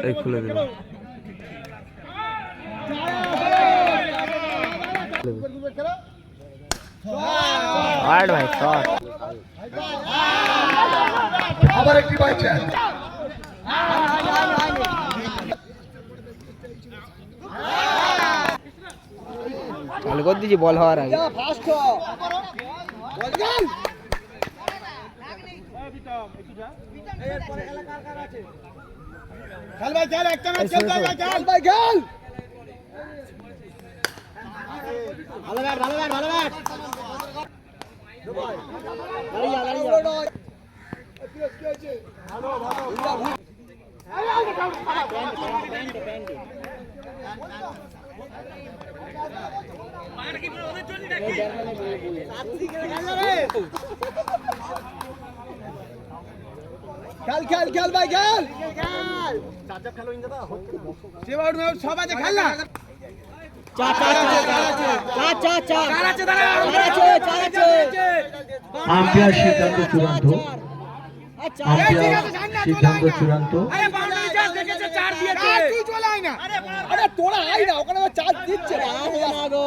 এই খুলে দিল হার্ড ভাই শট আবার একটি বাই চান্স চালু করে দিয়েছি বল হওয়ার আগে খেল ভাই খেল একটা ম্যাচ খেল ভাই খেল ভাই খেল ভালো ব্যাট ভালো ব্যাট ভালো ব্যাট লাড়িয়া লাড়িয়া কি আছে ভালো ভালো খেল খেল খেল ভাই খেল খেল চাচা খেলো ইন দাদা সেবা আউট মে সব আছে খেল না চা চা চা চা চা চার আছে দাঁড়া চার আছে আম্পায়ার সিদ্ধান্ত চূড়ান্ত আম্পায়ার সিদ্ধান্ত চূড়ান্ত আরে বাউন্ডারি চার্জ দেখেছে চার দিয়েছে তুই চলে আয় না আরে তোরা আই না ওখানে চার্জ দিচ্ছে না না গো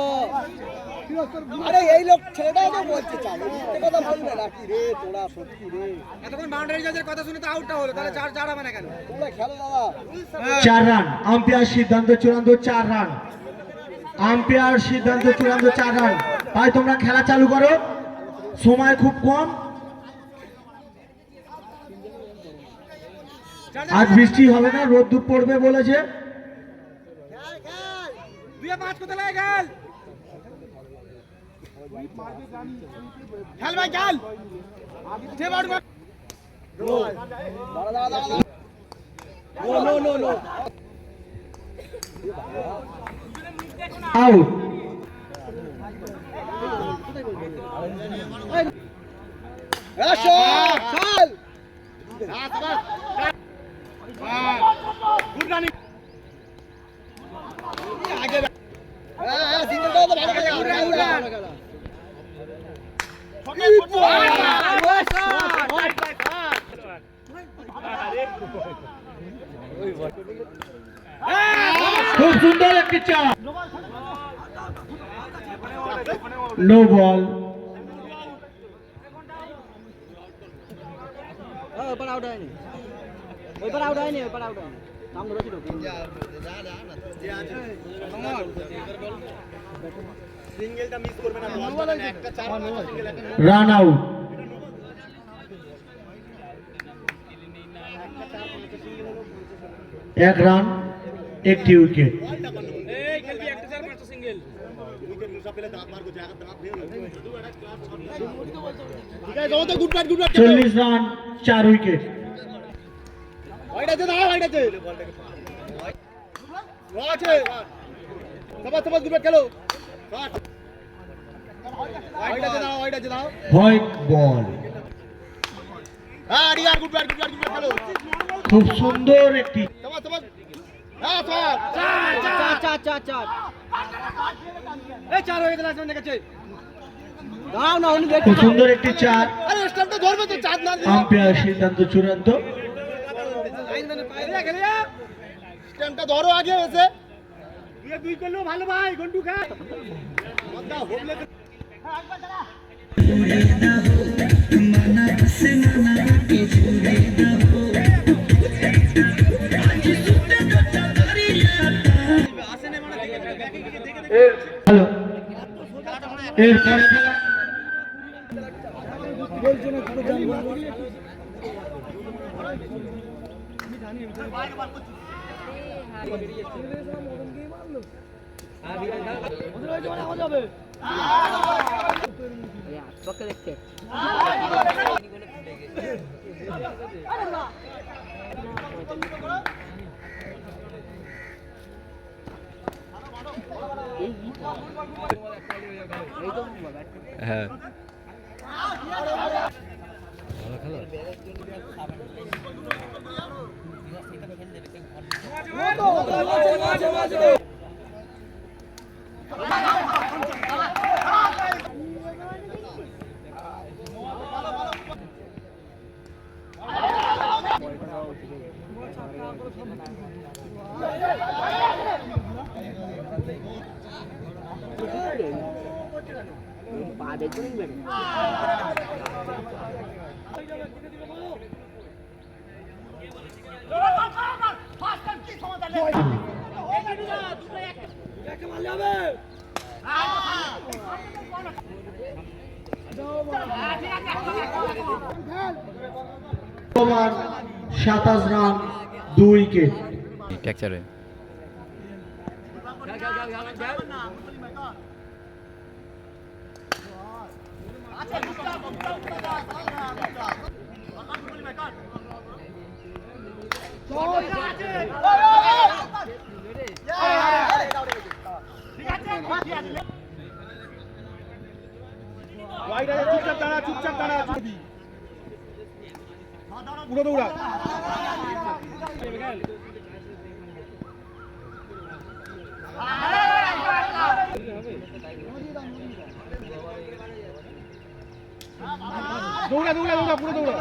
আরে এই লোক ছেলেটাও তো বলছে চার এই কথা বলবে না কি রে তোরা সত্যি রে এতক্ষণ বাউন্ডারি চার্জের কথা শুনে তো আউটটা হলো তাহলে চার চার হবে না কেন তোমরা খেলো দাদা 4 রান আম্পায়ার সিদ্ধান্ত চূড়ান্ত 4 রান আম্পায়ার সিদ্ধান্ত চূড়ান্ত 4 রান ভাই তোমরা খেলা চালু করো সময় খুব কম আজ বৃষ্টি হবে না রোদ্দুর পড়বে বলেছে দুই পাঁচ কোথায় লাগে খেল খেল ভাই খেল সে বাউট no no no no out আসো খেল গুড রানিং আগে হ্যাঁ সিঙ্গেল দাও তো ভালো খেলা গুড রান খুব সুন্দর একটি চার নো বল ওইবার আউট হয়নি ওইবার আউট হয়নি ওইবার আউট হয়নি নাম ধরেছিল সিঙ্গেলটা মিস করবে না একটা চার সিঙ্গেল একটা রান আউট এক রান একটি উইকেট এই খেলবি একটা চার পাঁচটা সিঙ্গেল উইকেট মুসা পেলে দাঁত মার করছে দাঁত ভেঙে গেল ঠিক আছে তো গুড ব্যাট 40 রান 4 উইকেট ওইটা দে দাও ওইটা দে আছে সবাই সবাই গুড ব্যাট খেলো ওইটা দে দাও ওইটা দে দাও হোয়াইট বল হ্যাঁ রিয়ার গুড ব্যাট খেলো খুব সুন্দর একটি সবাই সবাই হ্যাঁ চার চার চার চার চার এই চার হয়ে গেল আসলে দেখেছে দাও না উনি খুব সুন্দর একটি চার আরে স্টাম্পটা ধরবে তো চার না দিলে আম্পায়ার সিদ্ধান্ত চূড়ান্ত স্টাম্পটা ধরো আগে এসে দুই করলেও ভালো ভাই ঘন্টু খা হ্যালো এরপরে খেলা পক্ষে দেখছে হ্যাঁ পা দেখুন ওভার 27 রান 2 উইকেট। টেকচারে চুপচাপ দাঁড়া পুরো দৌড়া দৌড়া দৌড়া দৌড়া পুরো দৌড়া